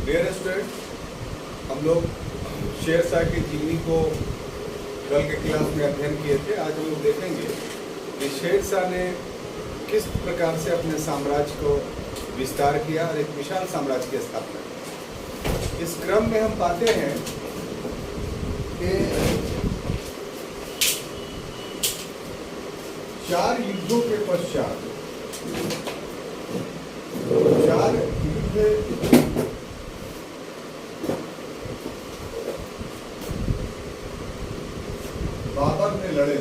Dear student, हम लोग शेरशाह की जीवनी को कल के क्लास में अध्ययन किए थे। आज हम लोग देखेंगे कि शेरशाह ने किस प्रकार से अपने साम्राज्य को विस्तार किया और एक विशाल साम्राज्य की स्थापना की। इस क्रम में हम पाते हैं कि 4 युद्धों के पश्चात 4 युद्ध बाबर ने लड़े,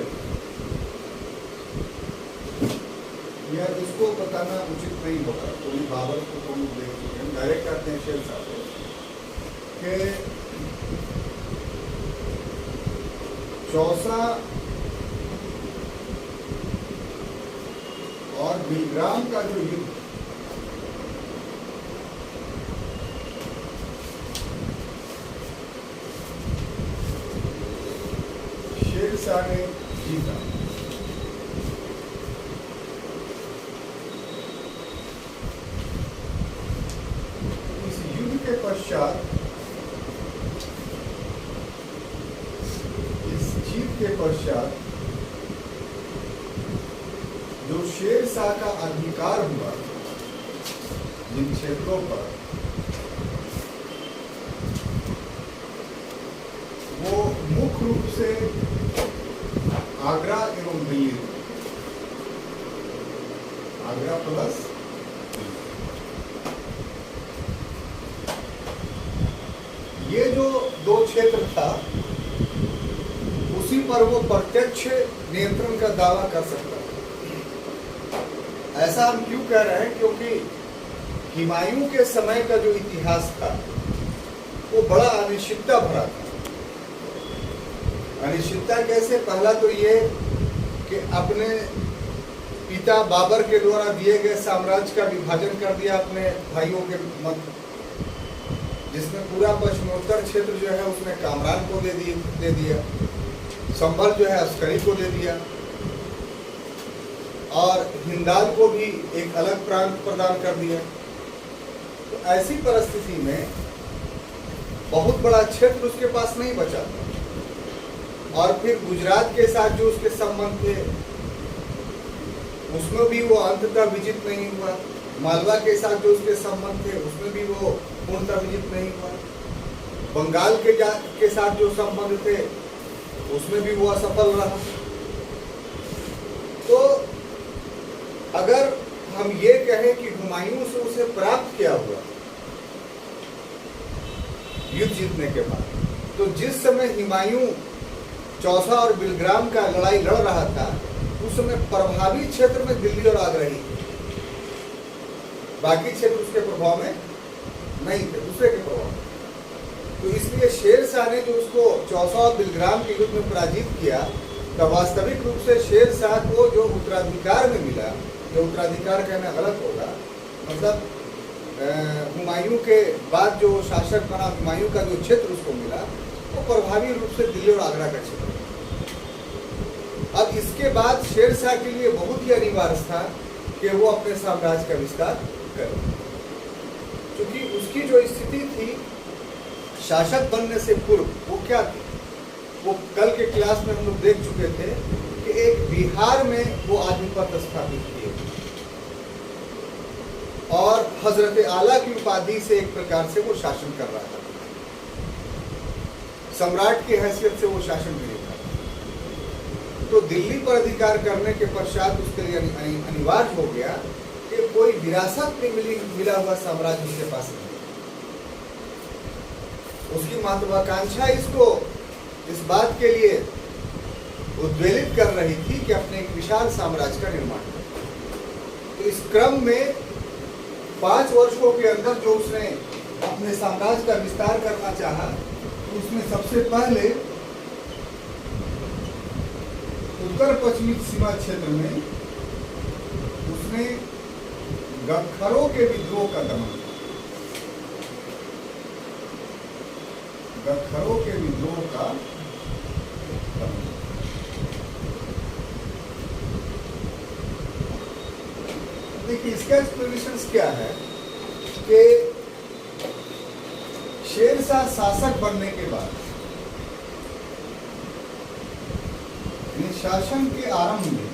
या इसको बताना उचित नहीं होगा, तो बाबर को तो हम देख चुके हैं। डायरेक्ट आते हैं शेरशाह को कि चौसा और बिलग्राम का जो युद्ध शेरशाह ने जीता। इस युद्ध के पश्चात, इस जीत के पश्चात जो शेरशाह का अधिकार हुआ जिन क्षेत्रों पर, वो मुख्य रूप से आगरा एवं दिल्ली, आगरा प्लस ये जो 2 क्षेत्र था, उसी पर वो प्रत्यक्ष नियंत्रण का दावा कर सकता था। ऐसा हम क्यों कह रहे हैं? क्योंकि हुमायूं के समय का जो इतिहास था वो बड़ा अनिश्चितता भरा था। अनिश्चितता कैसे? पहला तो ये कि अपने पिता बाबर के द्वारा दिए गए साम्राज्य का विभाजन कर दिया अपने भाइयों के मध्य, जिसमें पूरा पश्चिमोत्तर क्षेत्र जो है उसने कामरान को दे दिया, संभल जो है अस्करी को दे दिया, और हिंदाल को भी एक अलग प्रांत प्रदान कर दिया। तो ऐसी परिस्थिति में बहुत बड़ा क्षेत्र उसके पास नहीं बचा था। और फिर गुजरात के साथ जो उसके संबंध थे उसमें भी वो अंततः विजित नहीं हुआ। मालवा के साथ जो उसके संबंध थे उसमें भी वो पूर्णतः विजित नहीं हुआ। बंगाल के साथ जो संबंध थे उसमें भी वो असफल रहा। तो अगर हम ये कहें कि हुमायूं से उसे प्राप्त क्या हुआ युद्ध जीतने के बाद, तो जिस समय हुमायूं चौसा और बिलग्राम का लड़ाई लड़ रहा था, उस समय प्रभावी क्षेत्र में दिल्ली और आगरा ही थे। बाकी क्षेत्र उसके प्रभाव में नहीं थे, दूसरे के प्रभाव में। तो इसलिए शेरशाह ने जो उसको चौसा और बिलग्राम के युद्ध में पराजित किया, तो वास्तविक रूप से शेरशाह को जो उत्तराधिकार में मिला, जो उत्तराधिकार कहना गलत होगा, मतलब हुमायूं के बाद जो शासक बना, हुमायूं का जो क्षेत्र उसको मिला, वो प्रभावी रूप से दिल्ली और आगरा का क्षेत्र। अब इसके बाद शेरशाह के लिए बहुत ही अनिवार्य था कि वो अपने साम्राज्य का विस्तार करे, क्योंकि उसकी जो स्थिति थी शासक बनने से पूर्व वो क्या थी, वो कल के क्लास में हम लोग देख चुके थे कि एक बिहार में वो आधिपत्य स्थापित किए और हजरत आला की उपाधि से एक प्रकार से वो शासन कर रहा था। सम्राट की हैसियत से वो शासन नहीं था। तो दिल्ली पर अधिकार करने के पश्चात उसके लिए अनिवार्य हो गया कि कोई विरासत में मिला हुआ साम्राज्य उसके पास नहीं। उसकी महत्वाकांक्षा इसको इस बात के लिए उद्वेलित कर रही थी कि अपने एक विशाल साम्राज्य का निर्माण करे। तो इस क्रम में 5 वर्षों के अंदर जो उसने अपने साम्राज्य का विस्तार करना चाहा, तो उसमें सबसे पहले उत्तर पश्चिमी सीमा क्षेत्र में उसने गखरों के विद्रोह का दमन किया। गखरों के विद्रोह का दमन। देखिए इसका एक्सप्लेनेशन क्या है कि शेरशाह शासक बनने के बाद, यानी शासन के आरंभ में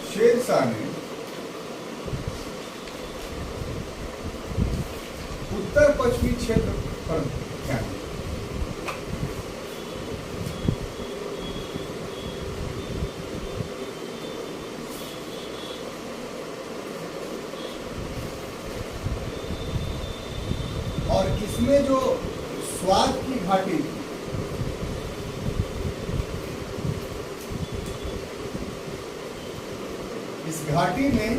शेरशाह ने उत्तर पश्चिमी क्षेत्र पर ध्यान दिया। और इसमें जो स्वात की घाटी थी, इस घाटी में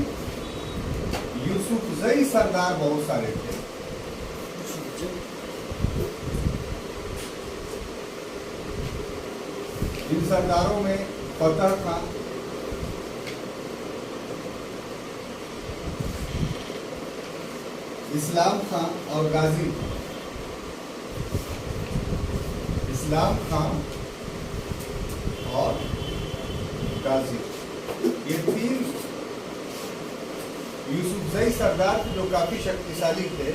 यूसुफजई सरदार बहुत सारे थे। इन सरदारों में फतह खां, इस्लाम खां और गाजी खां। इस्लाम खां और गाजी, ये तीन यूसुफजई सरदार जो काफी शक्तिशाली थे।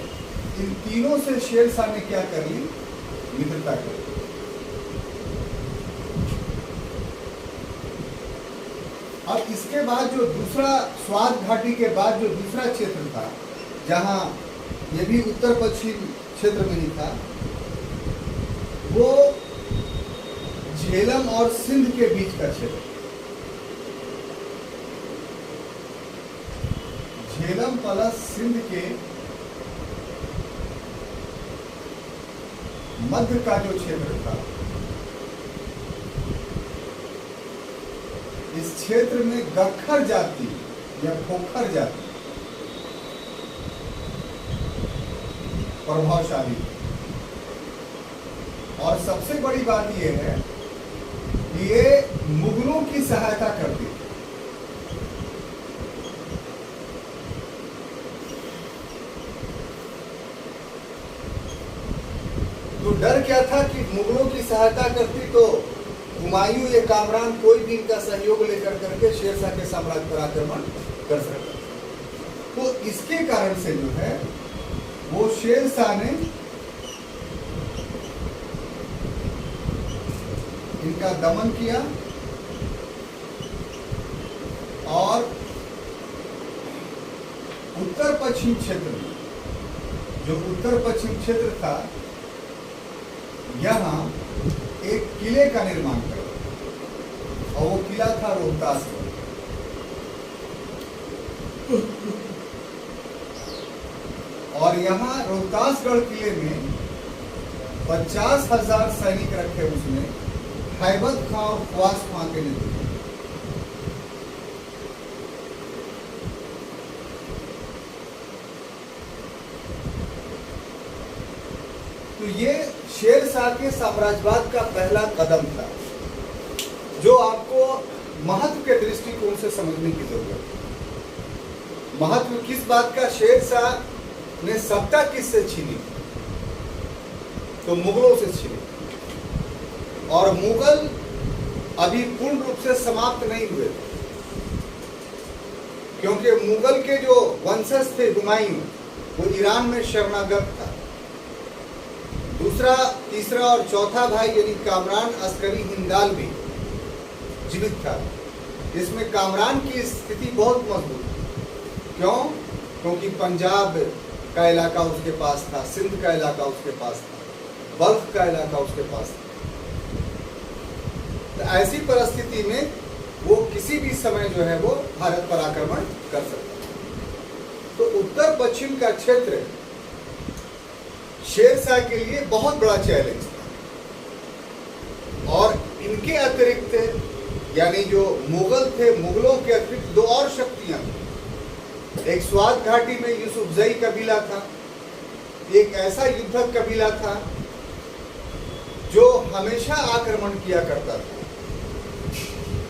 इन तीनों से शेरशाह ने क्या कर ली? मित्रता कर ली। अब इसके बाद जो दूसरा, स्वात घाटी के बाद जो दूसरा क्षेत्र था, जहां ये भी उत्तर पश्चिम क्षेत्र में ही था, वो झेलम और सिंध के बीच का क्षेत्र। झेलम प्लस सिंध के मध्य का जो क्षेत्र था, इस क्षेत्र में गखर जाति या खोखर जाति प्रभावशाली। और सबसे बड़ी बात यह है कि ये मुगलों की सहायता करती थी। तो डर क्या था कि मुगलों की सहायता करती तो हुमायूं या कामरान कोई भी इनका सहयोग लेकर करके शेरशाह के साम्राज्य पर आक्रमण कर सकता। तो इसके कारण से जो है वो शेरशाह ने इनका दमन किया और उत्तर पश्चिम क्षेत्र में, जो उत्तर पश्चिम क्षेत्र था, यहां एक किले का निर्माण किया और वो किला था रोहतासगढ़। और यहाँ रोहतासगढ़ किले में 50,000 सैनिक रखे उसने, हैबत खां और ख्वास खां के नेतृत्व। तो ये शेरशाह के साम्राज्यवाद का पहला कदम था, जो आपको महत्व के दृष्टिकोण से समझने की जरूरत है। महत्व किस बात का? शेरशाह ने सत्ता किससे छीनी? तो मुगलों से छीनी। और मुगल अभी पूर्ण रूप से समाप्त नहीं हुए, क्योंकि मुगल के जो वंशज थे हुमायूं, वो ईरान में शरणागत था। दूसरा, तीसरा और चौथा भाई यानी कामरान अस्करी हिंदाल भी जीवित था। इसमें कामरान की स्थिति बहुत मजबूत थी। क्यों? क्योंकि पंजाब का इलाका उसके पास था, सिंध का इलाका उसके पास था, बल्ख का इलाका उसके पास था। तो ऐसी परिस्थिति में वो किसी भी समय जो है वो भारत पर आक्रमण कर सकता था। तो उत्तर पश्चिम का क्षेत्र शेरशाह के लिए बहुत बड़ा चैलेंज था। और इनके अतिरिक्त, यानी जो मुगल थे, मुगलों के अतिरिक्त दो और शक्तियां थी। एक स्वात घाटी में यूसुफजई कबीला था, एक ऐसा युद्धक कबीला था जो हमेशा आक्रमण किया करता था।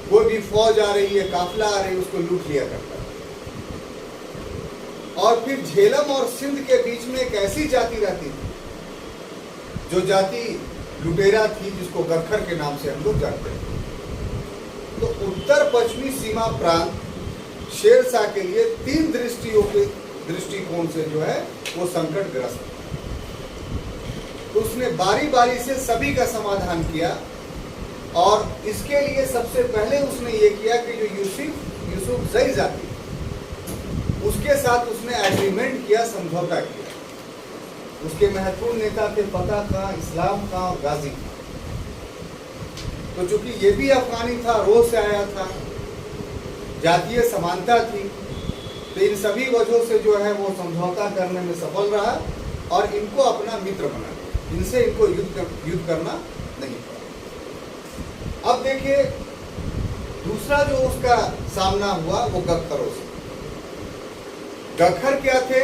कोई भी फौज आ रही है, काफिला आ रही है, उसको लूट लिया करता था। और फिर झेलम और सिंध के बीच में एक ऐसी जाति रहती थी, जो जाति लुटेरा थी, जिसको गखर के नाम से हम लोग जानते हैं। तो उत्तर पश्चिमी सीमा प्रांत शेरशाह के लिए 3 दृष्टिकोण से जो है वो संकटग्रस्त था। तो उसने बारी बारी से सभी का समाधान किया, और इसके लिए सबसे पहले उसने ये किया कि जो यूसुफजई जाति उसके साथ उसने एग्रीमेंट किया, समझौता किया। उसके महत्वपूर्ण नेता थे फतह खां, इस्लाम खां और गाजी खां। तो चूंकि ये भी अफगानी था, रोज से आया था, जातीय समानता थी, तो इन सभी वजहों से जो है वो समझौता करने में सफल रहा और इनको अपना मित्र बना लिया। इनसे इनको युद्ध करना नहीं पड़ा। अब देखिए दूसरा जो उसका सामना हुआ वो गखरों से। गखर क्या थे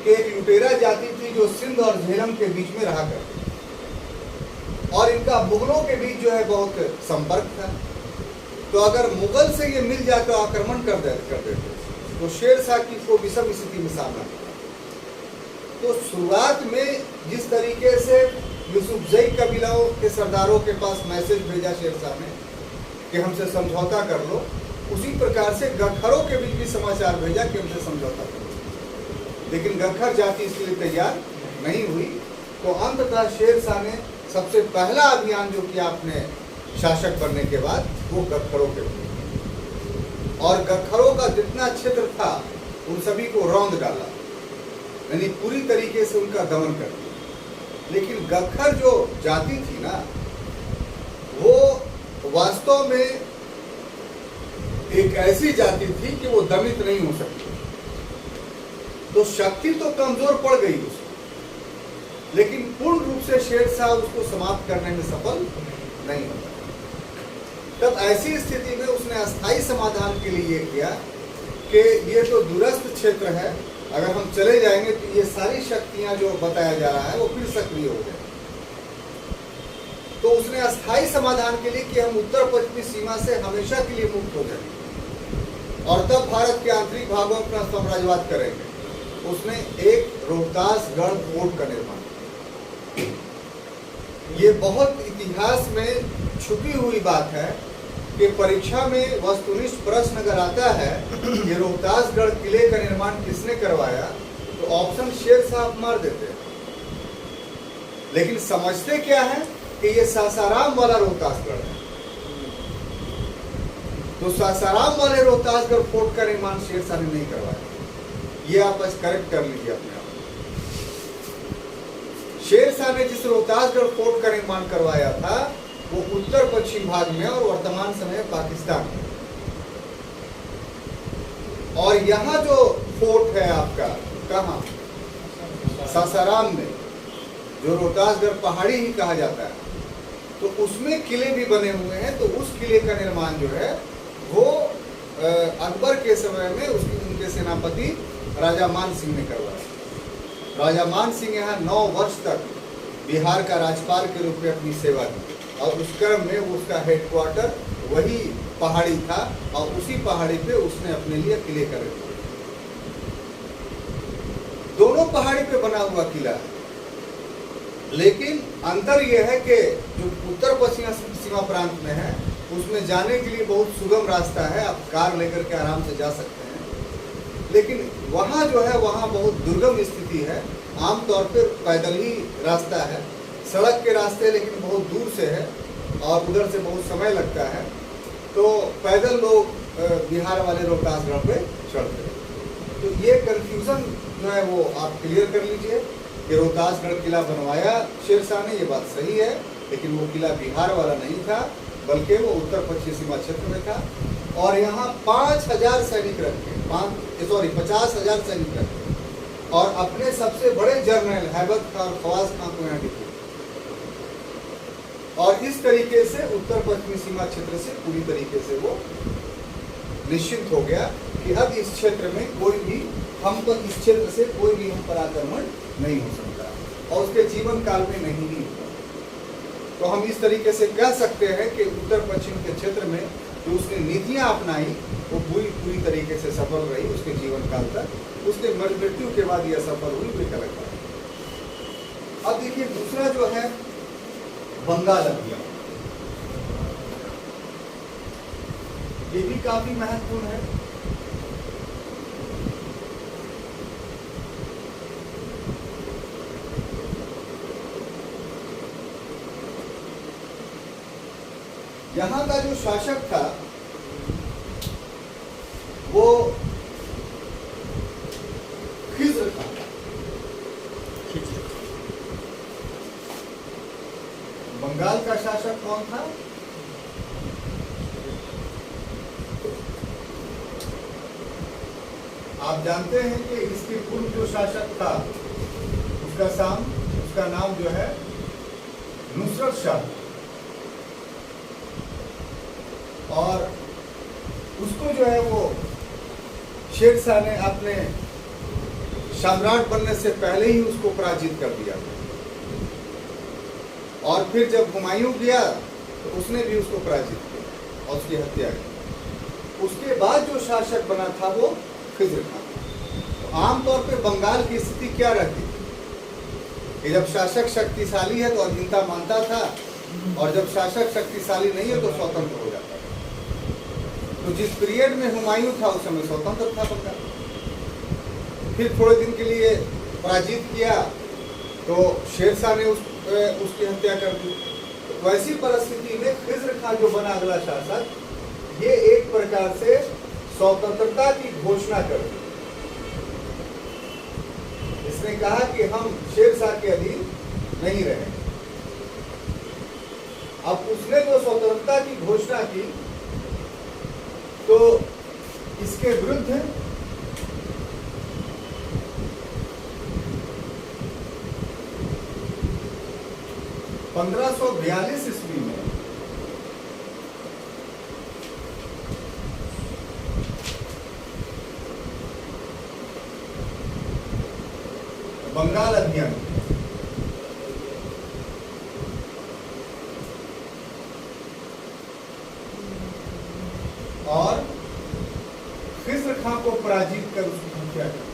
कि एक लुटेरा जाति थी जो सिंध और झेलम के बीच में रहा करती, और इनका मुगलों के बीच जो है बहुत संपर्क था। तो अगर मुगल से ये मिल जाए तो आक्रमण कर देते, तो शेरशाह की को विषम स्थिति में सामना था। तो शुरुआत में जिस तरीके से यूसुफजई कबीलाओं के सरदारों के पास मैसेज भेजा शेरशाह ने कि हमसे समझौता कर लो, उसी प्रकार से गखरों के बीच भी समाचार भेजा कि हमसे समझौता कर लो, लेकिन गखर जाति इसके लिए तैयार नहीं हुई। तो अंततः शेरशाह ने सबसे पहला अभियान जो किया अपने शासक बनने के बाद वो गखरों के थे, और गखरों का जितना क्षेत्र था उन सभी को रौंद डाला, यानी पूरी तरीके से उनका दमन कर दिया। लेकिन गखर जो जाति थी ना, वो वास्तव में एक ऐसी जाति थी कि वो दमित नहीं हो सकती। तो शक्ति तो कमजोर पड़ गई उसकी, लेकिन पूर्ण रूप से शेरशाह उसको समाप्त करने में सफल नहीं होता। तब ऐसी स्थिति में उसने अस्थायी समाधान के लिए ये किया कि ये तो दूरस्थ क्षेत्र है, अगर हम चले जाएंगे तो ये सारी शक्तियां जो बताया जा रहा है वो फिर सक्रिय हो जाए। तो उसने अस्थायी समाधान के लिए कि हम उत्तर पश्चिमी सीमा से हमेशा के लिए मुक्त हो जाएंगे और तब भारत के आंतरिक भागों में अपना साम्राज्यवाद करेंगे। उसने एक रोहतासगढ़ फोर्ट का निर्माण किया। ये बहुत इतिहास में छुपी हुई बात है कि परीक्षा में वस्तुनिष्ठ प्रश्न अगर आता है ये रोहतासगढ़ किले का निर्माण किसने करवाया, तो ऑप्शन शेरशाह मार देते हैं, लेकिन समझते क्या है कि ये सासाराम वाला रोहतासगढ़ है। तो सासाराम वाले रोहतासगढ़ फोर्ट का निर्माण शेरशाह ने नहीं करवाया। ये आप करेक्ट कर लीजिए अपने आप। शेरशाह ने जिस रोहतासगढ़ फोर्ट का निर्माण करवाया था वो उत्तर पश्चिम भाग में और वर्तमान समय पाकिस्तान में। और यहाँ जो फोर्ट है आपका कहाँ, सासाराम में, जो रोहतासगढ़ पहाड़ी ही कहा जाता है, तो उसमें किले भी बने हुए हैं। तो उस किले का निर्माण जो है वो अकबर के समय में उनके सेनापति राजा मान सिंह ने करवाया। राजा मान सिंह यहाँ 9 वर्ष तक बिहार का राज्यपाल के रूप में अपनी सेवा दी, और उस क्रम में उसका हेडक्वार्टर वही पहाड़ी था, और उसी पहाड़ी पे उसने अपने लिए किले कर रखे। दोनों पहाड़ी पे बना हुआ किला है, लेकिन अंतर यह है कि जो उत्तर पश्चिम सीमा प्रांत में है उसमें जाने के लिए बहुत सुगम रास्ता है, आप कार लेकर के आराम से जा सकते हैं। लेकिन वहाँ जो है वहाँ बहुत दुर्गम स्थिति है, आमतौर पर पैदल ही रास्ता है, सड़क के रास्ते लेकिन बहुत दूर से है और उधर से बहुत समय लगता है। तो पैदल लोग बिहार वाले रोहतासगढ़ पे चढ़ते हैं। तो ये कंफ्यूजन जो है वो आप क्लियर कर लीजिए कि रोहतासगढ़ किला बनवाया शेरशाह ने, ये बात सही है, लेकिन वो किला बिहार वाला नहीं था बल्कि वो उत्तर पश्चिम सीमा क्षेत्र में था। और यहाँ 5000 सैनिक रखे, 50,000 सैनिक रखे, और अपने सबसे बड़े जनरल हैबत खां और खवास खां को यहाँ डिप्टी। और इस तरीके से उत्तर पश्चिमी सीमा क्षेत्र से पूरी तरीके से वो निश्चित हो गया कि अब इस क्षेत्र में कोई भी हम पर, इस क्षेत्र से कोई भी हम पर आक्रमण नहीं हो सकता, और उसके जीवन काल में नहीं ही होगा। तो हम इस तरीके से कह सकते हैं कि उत्तर पश्चिम के क्षेत्र में जो उसने नीतियां अपनाई वो पूरी तरीके से सफल रही उसके जीवन काल तक। उसके मृत्यु के बाद यह सफल हुई, वे अलग बात है। अब देखिए दूसरा जो है बंगाल अभियान, ये भी काफी महत्वपूर्ण है। यहाँ का जो शासक था वो खिज्र था। बंगाल का शासक कौन था? आप जानते हैं कि इसके पूर्व जो शासक था उसका नाम जो है नुसरत शाह, और उसको जो है वो शेर शाह ने अपने सम्राट बनने से पहले ही उसको पराजित कर दिया। और फिर जब हुमायूं गया तो उसने भी उसको पराजित किया और उसकी हत्या की। उसके बाद जो शासक बना था वो खिज्र खान। तो आमतौर पे बंगाल की स्थिति क्या रहती थी कि जब शासक शक्तिशाली है तो अधीनता मानता था, और जब शासक शक्तिशाली नहीं है तो स्वतंत्र हो जाता था। तो जिस पीरियड में हुमायूं था उस समय स्वतंत्र था बंगाल। फिर थोड़े दिन के लिए पराजित किया तो शेर शाह ने उसकी हत्या कर दी। तो वैसी परिस्थिति में खिज्र खान जो बना अगला शासक, ये एक प्रकार से स्वतंत्रता की घोषणा कर दी। इसने कहा कि हम शेर शाह के अधीन नहीं रहे। अब उसने जो स्वतंत्रता की घोषणा की तो इसके विरुद्ध 1542 ईस्वी में बंगाल अभियान, और खिज्र खां को पराजित कर उसकी हत्या कर।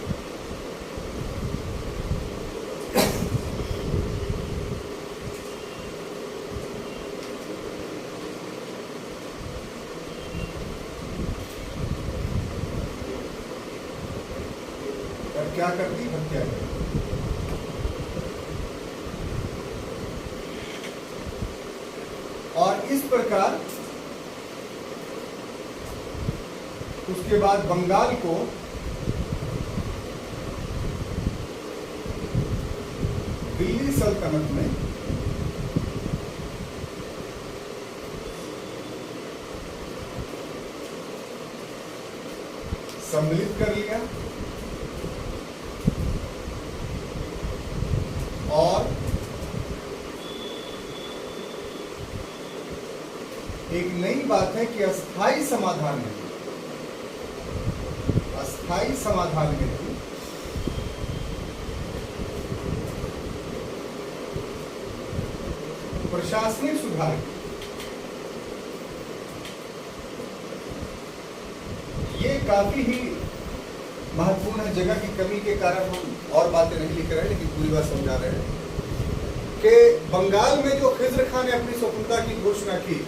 क्या कर दी? हत्या कर दी। और इस प्रकार उसके बाद बंगाल को दिल्ली सल्तनत में सम्मिलित कर लिया, और एक नई बात है कि अस्थाई समाधान में भी प्रशासनिक सुधार, ये काफी ही महत्वपूर्ण है। जगह की कमी के कारण हम और बातें नहीं लिख रहे हैं, लेकिन पूरी बात समझा रहे हैं कि बंगाल में जो खिज्र खान ने अपनी स्वतंत्रता की घोषणा की,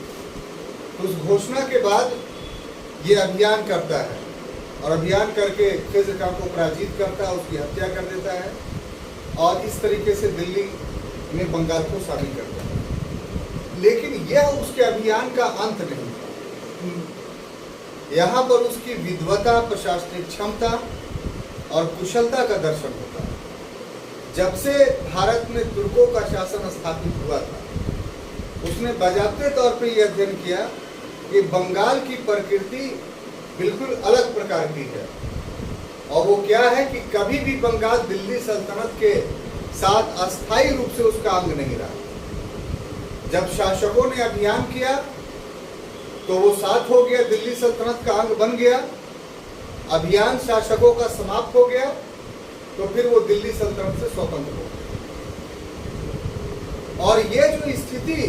तो उस घोषणा के बाद ये अभियान करता है, और अभियान करके खिज्र खान को पराजित करता है, उसकी हत्या कर देता है, और इस तरीके से दिल्ली में बंगाल को शामिल करता है। लेकिन यह उसके अभियान का अंत नहीं था। यहाँ पर उसकी विद्वता, प्रशासनिक क्षमता और कुशलता का दर्शन होता है। जब से भारत में तुर्कों का शासन स्थापित हुआ था, उसने बाज़ाब्ते तौर पे यह अध्ययन किया कि बंगाल की प्रकृति बिल्कुल अलग प्रकार की है, और वो क्या है कि कभी भी बंगाल दिल्ली सल्तनत के साथ अस्थायी रूप से उसका अंग नहीं रहा। जब शासकों ने अभियान किया तो वो साथ हो गया, दिल्ली सल्तनत का अंग बन गया। अभियान शासकों का समाप्त हो गया तो फिर वो दिल्ली सल्तनत से स्वतंत्र हो गया। और ये जो स्थिति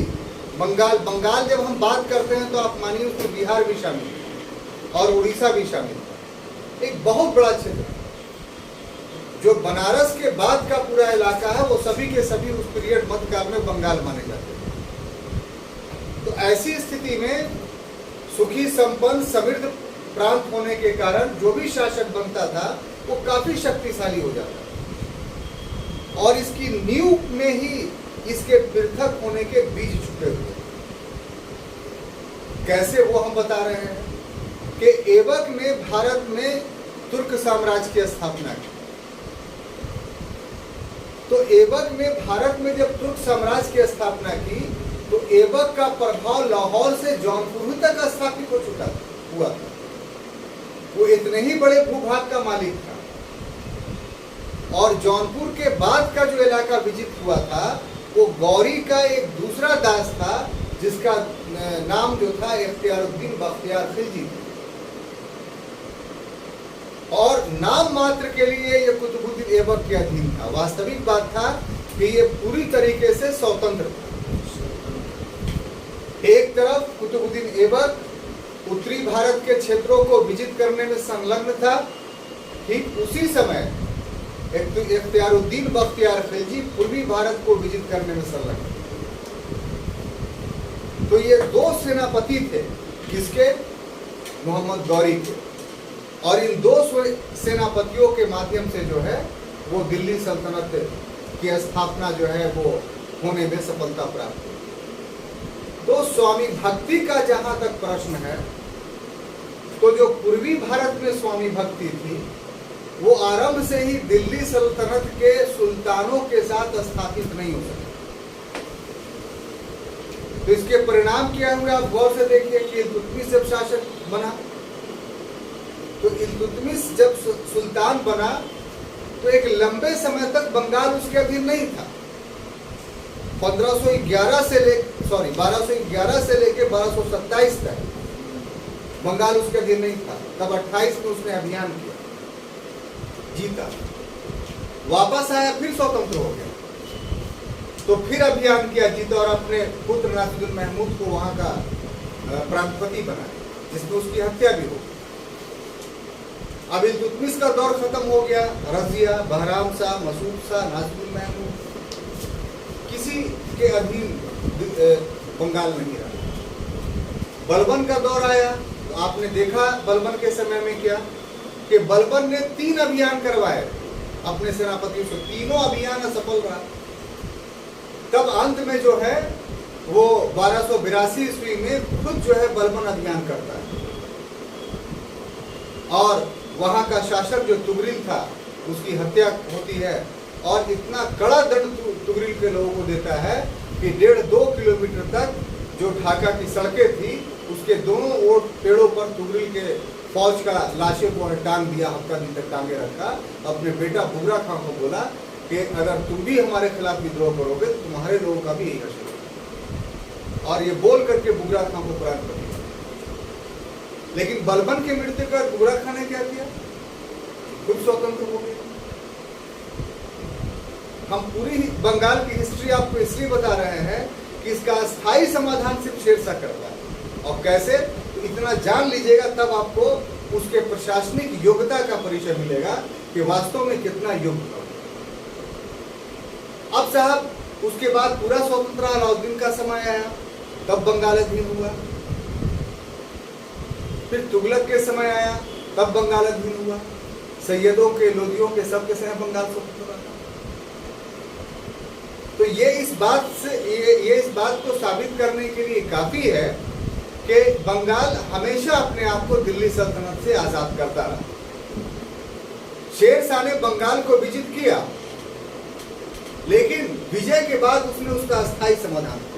बंगाल जब हम बात करते हैं तो आप मानिए उसमें बिहार भी शामिल है और उड़ीसा भी शामिल है। एक बहुत बड़ा क्षेत्र जो बनारस के बाद का पूरा इलाका है, वो सभी के सभी उस पीरियड मध्यकाल में बंगाल माने जाते हैं। तो ऐसी स्थिति में सुखी, संपन्न, समृद्ध प्रांत होने के कारण जो भी शासक बनता था वो काफी शक्तिशाली हो जाता था, और इसकी नींव में ही इसके पृथक होने के बीज छुपे हुए। कैसे वो हम बता रहे हैं कि ऐबक ने भारत में तुर्क साम्राज्य की स्थापना की। तो ऐबक ने भारत में जब तुर्क साम्राज्य की स्थापना की तो ऐबक का प्रभाव लाहौर से जौनपुर तक स्थापित हो चुका हुआ था। वो इतने ही बड़े भूभाग का मालिक था। और जौनपुर के बाद का जो इलाका विजित हुआ था वो गौरी का एक दूसरा दास था जिसका नाम जो था इख्तियारुद्दीन बख्तियार खिलजी। और नाम मात्र के लिए ये कुतुबुद्दीन ऐबक के अधीन था। वास्तविक बात था कि ये पूरी तरीके से स्वतंत्र था। एक तरफ कुतुबुद्दीन ऐबक उत्तरी भारत के क्षेत्रों को विजित करने में संलग्न था, ठीक उसी समय इख्तियारुद्दीन बख्तियार खिलजी पूर्वी भारत को विजित करने में संलग्न थे। तो ये दो सेनापति थे, किसके? मोहम्मद गौरी के। और इन दो सेनापतियों के माध्यम से जो है वो दिल्ली सल्तनत की स्थापना जो है वो होने में सफलता प्राप्त हुई। तो स्वामी भक्ति का जहां तक प्रश्न है, तो जो पूर्वी भारत में स्वामी भक्ति थी वो आरंभ से ही दिल्ली सल्तनत के सुल्तानों के साथ स्थापित नहीं हो सकी। तो इसके परिणाम क्या हुए आप गौर से देखिए कि इल्तुतमिश जब शासक बना, तो इल्तुतमिश जब सुल्तान बना तो एक लंबे समय तक बंगाल उसके अधीन नहीं था। 1211 से लेके 1227 तक बंगाल उसके अधीन नहीं था। तब 28 में उसने अभियान किया, जीता, वापस आया, फिर स्वतंत्र हो गया। तो फिर अभियान किया, जीता और अपने पुत्र नासिरुद्दीन महमूद को वहां का प्रांतपति बनाया, जिसमें उसकी हत्या भी हो गई। अब इल्तुतमिश का दौर खत्म हो गया। रजिया, बहराम शाह, मसूद शाह, नासिरुद्दीन महमूद, किसी के अधीन बंगाल नहीं रहा। बलबन का दौर आया तो आपने देखा बलबन के समय में क्या कि बलबन ने 3 अभियान करवाए अपने सेनापतियों से, तीनों अभियान असफल रहा। तब अंत में जो है वो 1282 ईस्वी में खुद जो है बलबन अभियान करता है और वहां का शासक जो तुगरिल था उसकी हत्या होती है। और इतना कड़ा दंड तुगरिल के लोगों को देता है कि 1.5-2 किलोमीटर तक जो ढाका की सड़कें थी उसके दोनों ओर पेड़ों पर तुगरिल के फौज का लाशों को टांग दिया, हफ्ता दिन तक टांगे रखा। अपने बेटा बुगरा खां को बोला कि अगर तुम भी हमारे खिलाफ विद्रोह करोगे तो तुम्हारे लोगों का भी यही हश्र होगा। और ये बोल करके बुगरा खां को प्रांत कर दिया। लेकिन बलबन के मृत्यु पर बुगरा खां ने क्या किया? खुद स्वतंत्र हो गए। हम पूरी बंगाल की हिस्ट्री आपको इसलिए बता रहे हैं कि इसका स्थायी समाधान सिर्फ शेरशाह करता है। और कैसे? तो इतना जान लीजिएगा तब आपको उसके प्रशासनिक योग्यता का परिचय मिलेगा कि वास्तव में कितना योग्य था। अब साहब उसके बाद पूरा स्वतंत्र अलाउद्दीन का समय आया, तब बंगाल अधीन हुआ। फिर तुगलक के समय आया, तब बंगाल अधीन हुआ। सैयदों के, लोदियों के, सबके समय बंगाल स्वतंत्र रहा। तो ये इस बात को साबित करने के लिए काफी है कि बंगाल हमेशा अपने आप को दिल्ली सल्तनत से आजाद करता रहा। शेरशाह ने बंगाल को विजित किया, लेकिन विजय के बाद उसने उसका अस्थायी समाधान किया।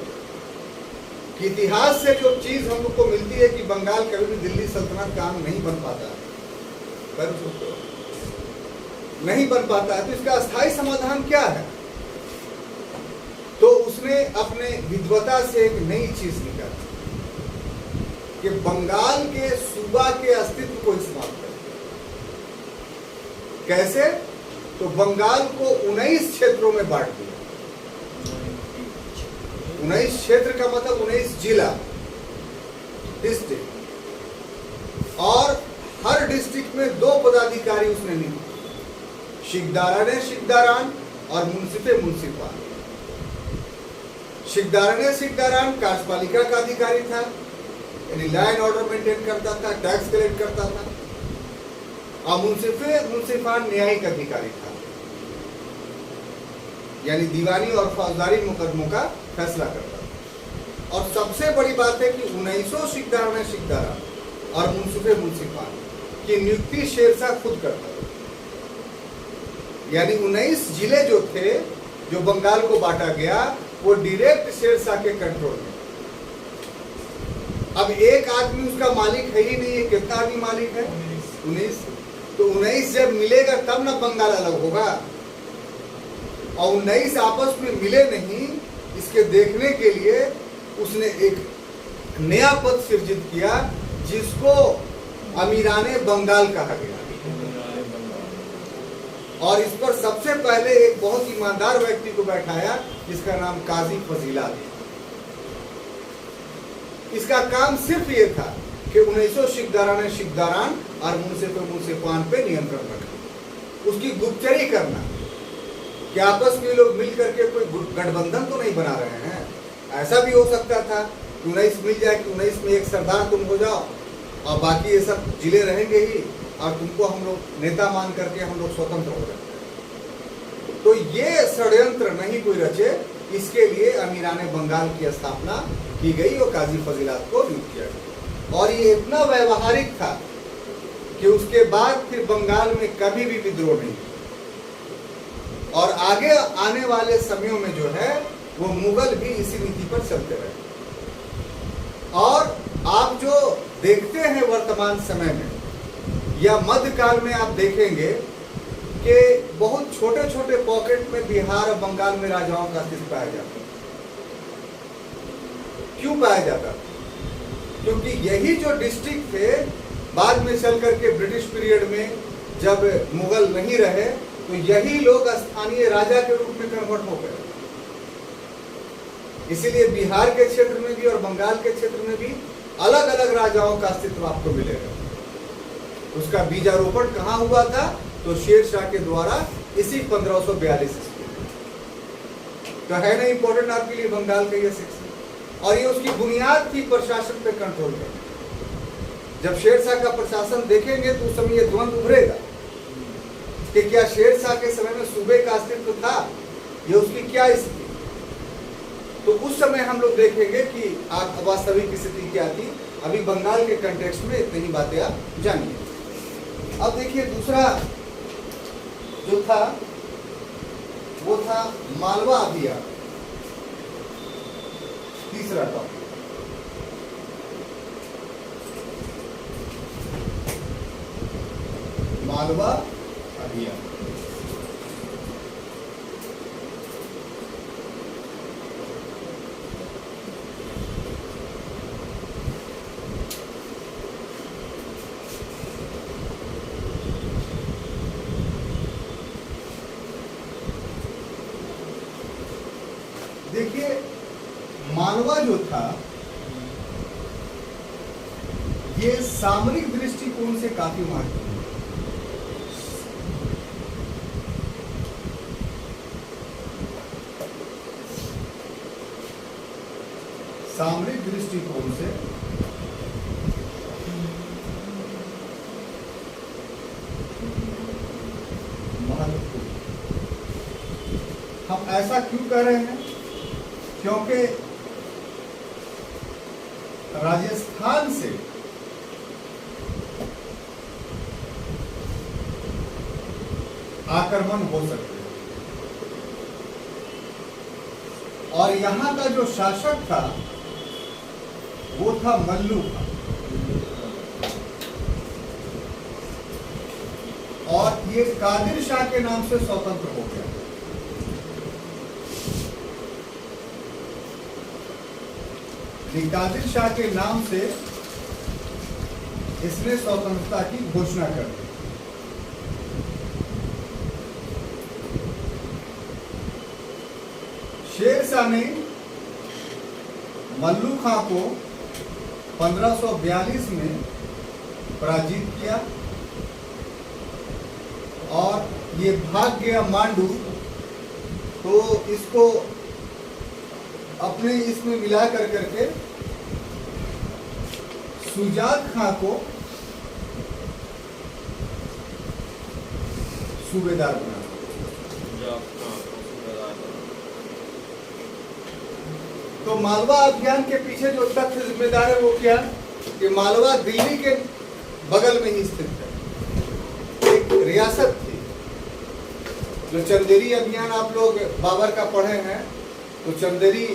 कि इतिहास से जो चीज हम लोग को मिलती है कि बंगाल कभी भी दिल्ली सल्तनत का अंग नहीं बन पाता है, नहीं बन पाता है। तो इसका अस्थायी समाधान क्या है? तो उसने अपने विद्वता से एक नई चीज निकाली कि बंगाल के सूबा के अस्तित्व को समाप्त कर। कैसे? तो बंगाल को 19 क्षेत्रों में बांट दिया। 19 क्षेत्र का मतलब 19 जिला, डिस्ट्रिक्ट। और हर डिस्ट्रिक्ट में 2 पदाधिकारी उसने नियुक्त, शिकदाराने शिकदारान और मुंसिफे मुंसिफान। शिकदाराने शिकदारान कार्यपालिका का अधिकारी था, यानी लॉ एंड ऑर्डर मेंटेन करता था, टैक्स कलेक्ट करता था। और मुंसिफे मुंसिफान न्यायिक अधिकारी था, यानी दीवानी और फौजदारी मुकदमों का फैसला करता था। और सबसे बड़ी बात है कि 1900 सिकदारा और मुंसिफे मुंसिफान की नियुक्ति शेरशाह खुद करता है। यानी 19 जिले जो थे, जो बंगाल को बांटा गया, वो डायरेक्ट शेरशाह के कंट्रोल में। अब एक आदमी उसका मालिक है ही नहीं है, कितना आदमी मालिक है? 19। तो 19 जब मिलेगा तब ना बंगाल अलग होगा। और 19 आपस में मिले नहीं, इसके देखने के लिए उसने एक नया पद सृजित किया जिसको अमीराने बंगाल कहा गया। और इस पर सबसे पहले एक बहुत ईमानदार व्यक्ति को बैठाया जिसका नाम काजी फजीला है। इसका काम सिर्फ ये था कि 1900 सिकदारान और मुंसिफान पे नियंत्रण रखना, उसकी गुप्तचरी करना कि आपस में लोग मिल करके कोई गठबंधन तो नहीं बना रहे हैं। ऐसा भी हो सकता था कि 19 मिल जाए कि 19 में एक सरदार तुम हो जाओ और बाकी ये सब जिले रहेंगे ही और तुमको हम लोग नेता मान करके हम लोग स्वतंत्र हो जाते हैं। तो ये षड्यंत्र नहीं कोई रचे, इसके लिए अमीराने बंगाल की स्थापना की गई और काजी फजीलात को नियुक्त किया गया। और ये इतना व्यवहारिक था कि उसके बाद फिर बंगाल में कभी भी विद्रोह नहीं। और आगे आने वाले समयों में जो है वो मुगल भी इसी नीति पर चलते रहे। और आप जो देखते हैं वर्तमान समय में या मध्यकाल में, आप देखेंगे कि बहुत छोटे छोटे पॉकेट में बिहार और बंगाल में राजाओं का अस्तित्व पाया जाता है। क्यों पाया जाता? क्योंकि यही जो डिस्ट्रिक्ट थे बाद में चल करके ब्रिटिश पीरियड में जब मुगल नहीं रहे तो यही लोग स्थानीय राजा के रूप में कन्वर्ट हो गए। इसीलिए बिहार के क्षेत्र में भी और बंगाल के क्षेत्र में भी अलग अलग राजाओं का अस्तित्व आपको मिलेगा। उसका बीजारोपण कहाँ हुआ था? तो शेरशाह के द्वारा इसी 1542 ईस्वी में। तो है ना इंपॉर्टेंट आपके लिए बंगाल का ये सेक्शन। और ये उसकी बुनियाद थी प्रशासन पे कंट्रोल करना। जब शेरशाह का प्रशासन देखेंगे तो उस समय ये द्वंद्व उभरेगा कि क्या शेरशाह के समय में सूबे का अस्तित्व था, ये उसकी क्या स्थिति। तो उस समय हम लोग देखेंगे कि वास्तविक स्थिति क्या थी। अभी बंगाल के कंटेक्स्ट में इतनी ही बातें आप जानिए। अब देखिए दूसरा जो था वो था मालवा अभियान, तीसरा टॉपिक। मालवा अभियान। देखिए मालवा जो था ये सामरिक दृष्टिकोण से काफी महत्वपूर्ण है। सामरिक दृष्टिकोण से महत्वपूर्ण। हम ऐसा क्यों कर रहे हैं? क्योंकि राजस्थान से आक्रमण हो सकते हैं और यहां का जो शासक था वो था मल्लू खां। और ये कादिर शाह के नाम से स्वतंत्र हो गया। कादिर शाह के नाम से इसने स्वतंत्रता की घोषणा कर दी। शेरशाह ने मल्लू खां को 1542 में पराजित किया और ये भाग गया मांडू। तो इसको अपने इसमें मिला कर करके सुजात खां को सूबेदार बना। तो मालवा अभियान के पीछे जो तथ्य जिम्मेदार है वो क्या, कि मालवा दिल्ली के बगल में ही स्थित है, एक रियासत थी। जो चंदेरी अभियान आप लोग बाबर का पढ़े हैं, तो चंदेरी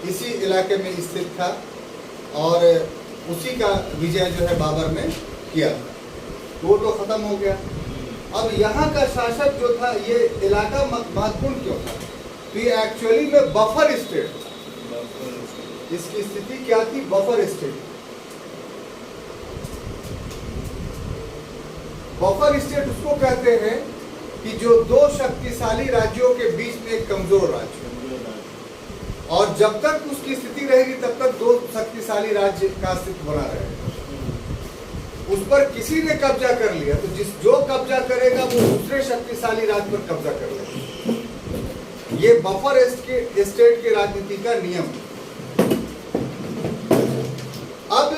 इसी इलाके में स्थित था और उसी का विजय जो है बाबर ने किया था। वो तो खत्म हो गया। अब यहाँ का शासक जो था, ये इलाका महत्वपूर्ण क्यों था, तो ये एक्चुअली में बफर स्टेट था। इसकी स्थिति क्या थी, बफर स्टेट। बफर स्टेट उसको कहते हैं कि जो दो शक्तिशाली राज्यों के बीच में एक कमजोर राज्य, और जब तक उसकी स्थिति रहेगी तब तक दो शक्तिशाली राज्य का अस्तित्व बना रहेगा। उस पर किसी ने कब्जा कर लिया तो जो कब्जा करेगा वो दूसरे शक्तिशाली राज्य पर कब्जा कर लेगा। ये बफर स्टेट के राजनीति का नियम है। अब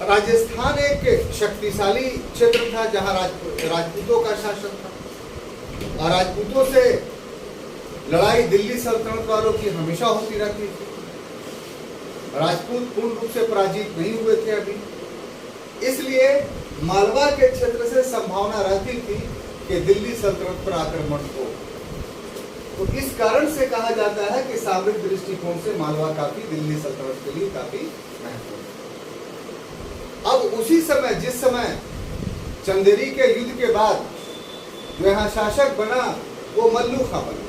राजस्थान एक शक्तिशाली क्षेत्र था जहां राजपूतों का शासन था, और राजपूतों से लड़ाई दिल्ली सल्तनत वालों की हमेशा होती रहती थी। राजपूत पूर्ण रूप से पराजित नहीं हुए थे अभी, इसलिए मालवा के क्षेत्र से संभावना रहती थी कि दिल्ली सल्तनत पर आक्रमण हो। तो इस कारण से कहा जाता है कि सामरिक दृष्टिकोण से मालवा काफी दिल्ली सल्तनत के लिए काफी महत्वपूर्ण। अब उसी समय, जिस समय चंदेरी के युद्ध के बाद जो यहाँ शासक बना वो मल्लू खां बना।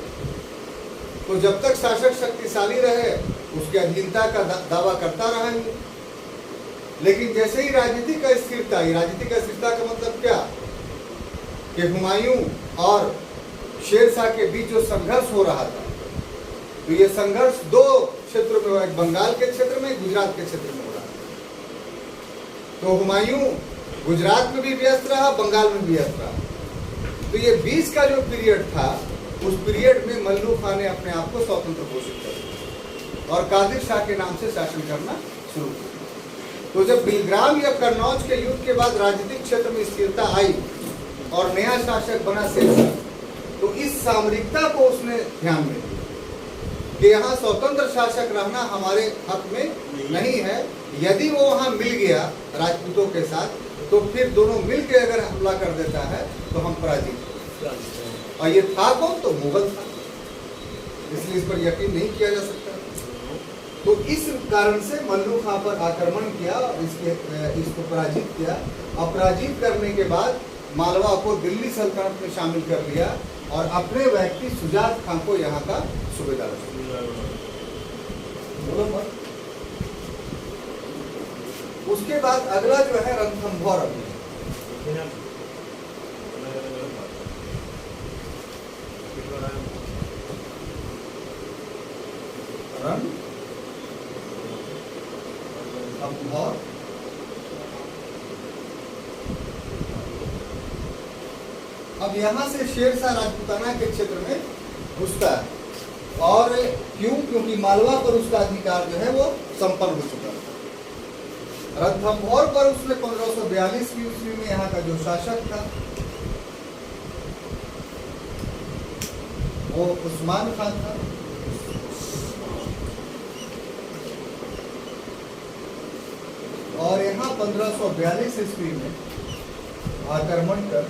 तो जब तक शासक शक्तिशाली रहे उसके अधीनता का दावा करता रहा है। लेकिन जैसे ही राजनीतिक अस्थिरता, राजनीतिक अस्थिरता का मतलब क्या, कि हुमायूं और शेरशाह के बीच जो संघर्ष हो रहा था, तो ये संघर्ष दो क्षेत्रों में, एक बंगाल के क्षेत्र में, गुजरात के क्षेत्र में हो रहा था। तो हुमायूं गुजरात में भी व्यस्त रहा, बंगाल में भी व्यस्त रहा। तो ये 20 का जो पीरियड था, उस पीरियड में मल्लू खां ने अपने आप को स्वतंत्र घोषित कर दिया और कादिर शाह के नाम से शासन करना शुरू किया। तो जब बिलग्राम या कन्नौज के युद्ध के बाद राजनीतिक क्षेत्र में स्थिरता आई और नया शासक बना शेरशाह, तो इस सामरिकता को उसने ध्यान में लिया कि यहाँ स्वतंत्र शासक रहना हमारे हक में नहीं है। यदि वो वहाँ मिल गया राजपूतों के साथ, तो फिर दोनों मिल के अगर हमला कर देता है तो हम पराजित। और ये था कौन, तो मुगल था, इसलिए इस पर यकीन नहीं किया जा सकता। तो इस कारण से मल्लू खां पर आक्रमण किया, इसको पराजित किया। अपराजित करने के बाद मालवा को दिल्ली सल्तनत में शामिल कर लिया और अपने व्यक्ति सुजात खां को यहाँ का सूबेदार बोलो। उसके बाद अगला जो है रणथंभौर अभियान। रणथंभौर अब यहाँ से शेरशाह राजपूताना के क्षेत्र में घुसता है। और क्यों? क्योंकि मालवा पर उसका अधिकार जो है वो संपन्न हो चुका था। रणथंभौर पर उसने 1542 ईस्वी में यहाँ का जो शासक था वो उस्मान खान था। और यहाँ 1542 ईस्वी में आक्रमण कर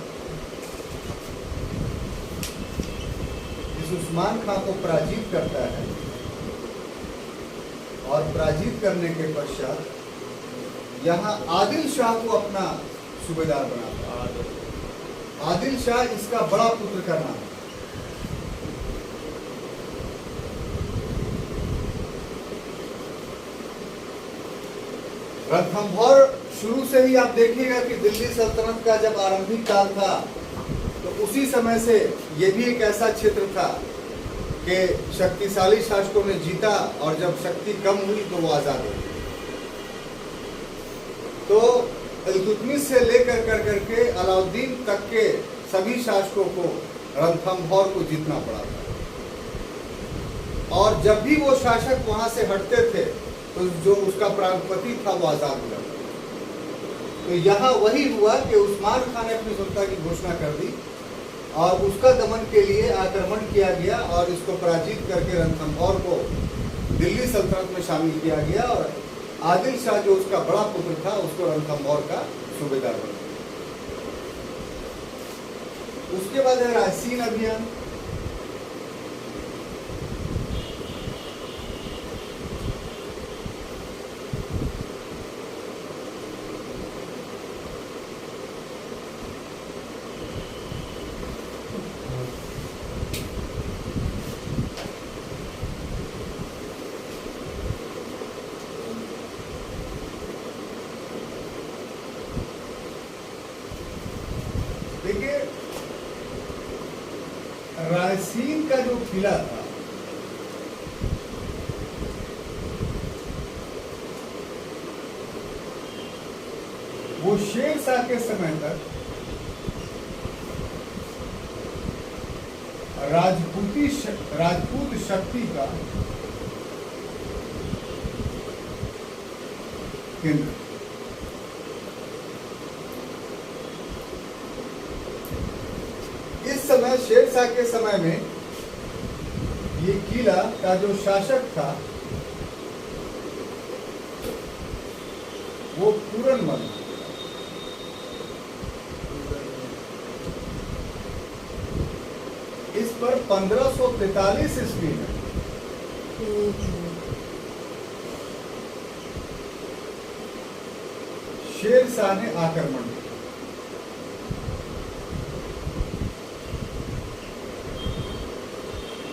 उस्मान खां को पराजित करता है और पराजित करने के पश्चात यहाँ आदिल शाह को अपना सूबेदार बनाता है। आदिल शाह इसका बड़ा पुत्र का नाम। रणथंभौर शुरू से ही आप देखिएगा कि दिल्ली सल्तनत का जब आरंभिक काल था तो उसी समय से ये भी एक ऐसा क्षेत्र था कि शक्तिशाली शासकों ने जीता और जब शक्ति कम हुई तो वो आजाद हो गए। तो इल्तुतमिश से लेकर कर करके अलाउद्दीन तक के सभी शासकों को रणथंभौर को जीतना पड़ा था। और जब भी वो शासक वहां से हटते थे तो जो उसका प्रांतपति था वो आजाद हो जाता। तो यहाँ वही हुआ कि उस्मान खान ने अपनी सत्ता की घोषणा कर दी और उसका दमन के लिए आक्रमण किया गया और इसको पराजित करके रणथंभौर को दिल्ली सल्तनत में शामिल किया गया और आदिल शाह जो उसका बड़ा पुत्र था उसको रणथंभौर का सूबेदार बना दिया। उसके बाद है रायसीन अभियान। देखिए, रायसीन का जो किला था वो शेर शाह के समय तक राजपूत शक्ति का केंद्र। इस समय शेर शाह के समय में ये किला का जो शासक था वो पूरनमल। इस पर 1543 ईस्वी में शेर शाह ने आक्रमण किया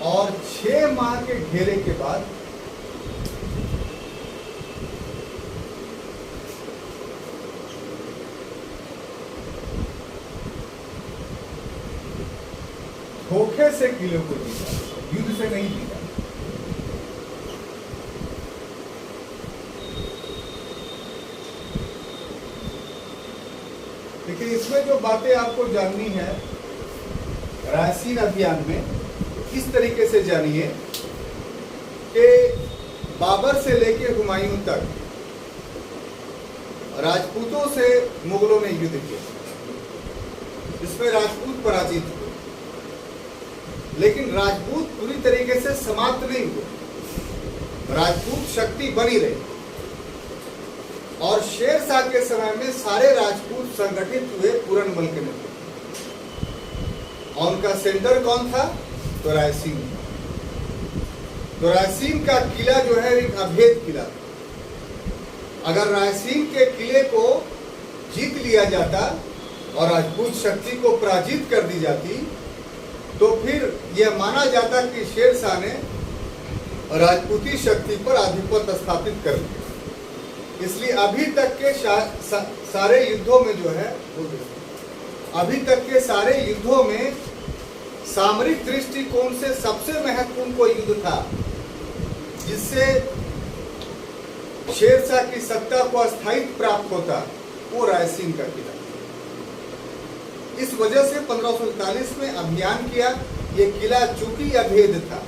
और 6 माह के घेरे के बाद धोखे से किले को जीता, युद्ध से नहीं जीता। देखिए, इसमें जो बातें आपको जाननी है रायसीन अभियान में, इस तरीके से जानिए कि बाबर से लेकर हुमायूं तक राजपूतों से मुगलों ने युद्ध किया। इसमें राजपूत पराजित हुए, लेकिन राजपूत पूरी तरीके से समाप्त नहीं हुए। राजपूत शक्ति बनी रही और शेर शाह के समय में सारे राजपूत संगठित हुए पूरनमल के नेतृत्व। और उनका सेंटर कौन था? तो रायसीन। तो रायसीन का किला जो है एक अभेद किला था। अगर रायसीन के किले को जीत लिया जाता और राजपूत शक्ति को पराजित कर दी जाती तो फिर यह माना जाता कि शेर शाह ने राजपूती शक्ति पर आधिपत्य स्थापित कर लिया। इसलिए अभी तक के सारे युद्धों में जो है, अभी तक के सारे युद्धों में सामरिक दृष्टिकोण से सबसे महत्वपूर्ण कोई युद्ध था जिससे शेर शाह की सत्ता को अस्थायित्व प्राप्त होता, वो रायसीन का किला। इस वजह से 1541 में अभियान किया। ये किला चूंकि अभेद था,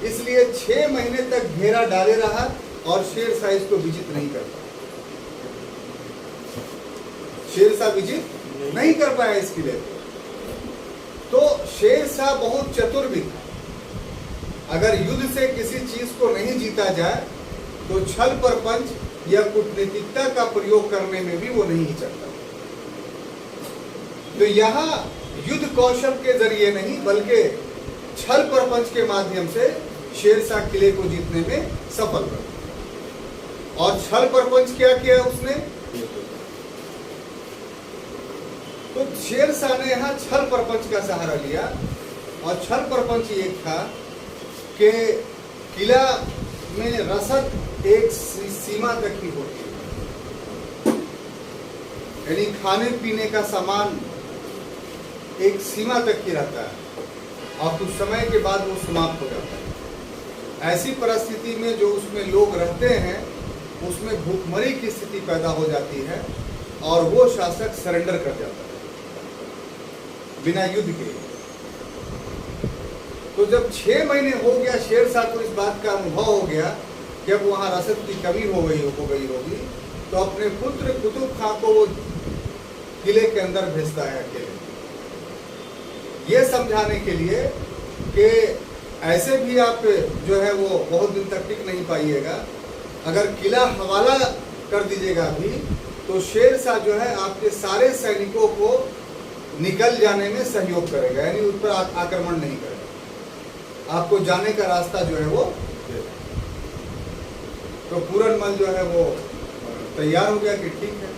इसलिए 6 महीने तक घेरा डाले रहा और शेर शाह इसको विजित नहीं कर पाया। शेर शाह विजित नहीं कर पाया इस किले को। तो शेर शाह बहुत चतुर भी था। अगर युद्ध से किसी चीज को नहीं जीता जाए तो छल प्रपंच या कूटनीतिकता का प्रयोग करने में भी वो नहीं हिचकता। तो यहाँ युद्ध कौशल के जरिए नहीं बल्कि छल प्रपंच के माध्यम से शेर शाह किले को जीतने में सफल रहा। और छल प्रपंच क्या किया उसने? तो शेर शाह ने यहाँ छल प्रपंच का सहारा लिया और छल प्रपंच ये था कि किला में रसद एक सीमा तक ही होती है, यानी खाने पीने का सामान एक सीमा तक ही रहता है और कुछ समय के बाद वो समाप्त हो जाता है। ऐसी परिस्थिति में जो उसमें लोग रहते हैं उसमें भूखमरी की स्थिति पैदा हो जाती है और वो शासक सरेंडर कर जाता है बिना युद्ध के। तो जब 6 महीने हो गया, शेर शाह को इस बात का अनुभव हो गया कि अब वहां रसद की कमी हो गई होगी, तो अपने पुत्र कुतुब खां को वो किले के अंदर भेजता है अकेले, ये समझाने के लिए कि ऐसे भी आप जो है वो बहुत दिन तक टिक नहीं पाइएगा। अगर किला हवाला कर दीजिएगा अभी, तो शेर शाह जो है आपके सारे सैनिकों को निकल जाने में सहयोग करेगा, यानी उस पर आक्रमण नहीं करेगा, आपको जाने का रास्ता जो है वो देगा। तो पूरनमल जो है वो तैयार हो गया कि ठीक है,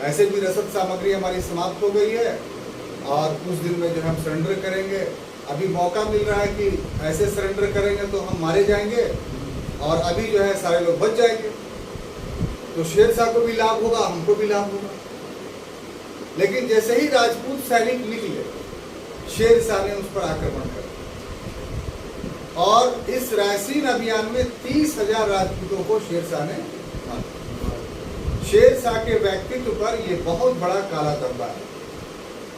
ऐसे भी रसद सामग्री हमारी समाप्त हो गई है और कुछ दिन में जो हम सरेंडर करेंगे। अभी मौका मिल रहा है कि ऐसे सरेंडर करेंगे तो हम मारे जाएंगे और अभी जो है सारे लोग बच जाएंगे, तो शेर शाह को भी लाभ होगा, हमको भी लाभ होगा। लेकिन जैसे ही राजपूत सैनिक निकले, शेर शाह ने उस पर आक्रमण कर और इस रायसीन अभियान में 30,000 राजपूतों को शेर शाह ने मारा। शेर शाह के व्यक्तित्व पर यह बहुत बड़ा काला धब्बा है,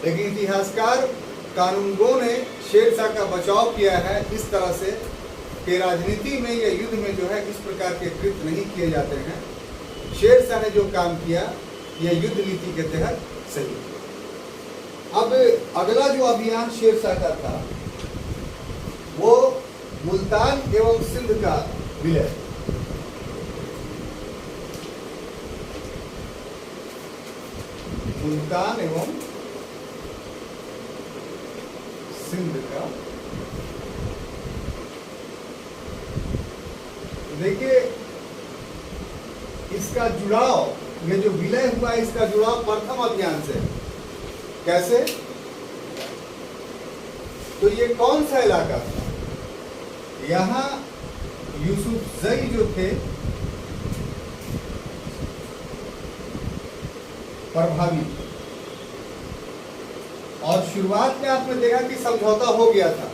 लेकिन इतिहासकार कानूनगो ने शेर शाह का बचाव किया है इस तरह से कि राजनीति में या युद्ध में जो है इस प्रकार के कृत्य नहीं किए जाते हैं। शेर शाह ने जो काम किया यह युद्ध नीति के तहत सही। अब अगला जो अभियान शेर शाह का था वो मुल्तान एवं सिंध का विलय। मुल्तान एवं सिंध का, देखिए इसका जुड़ाव, ये जो विलय हुआ इसका जुड़ाव प्रथम अभियान से। कैसे? तो ये कौन सा इलाका था? यहाँ यूसुफजई जो थे प्रभावी, और शुरुआत में आपने देखा कि समझौता हो गया था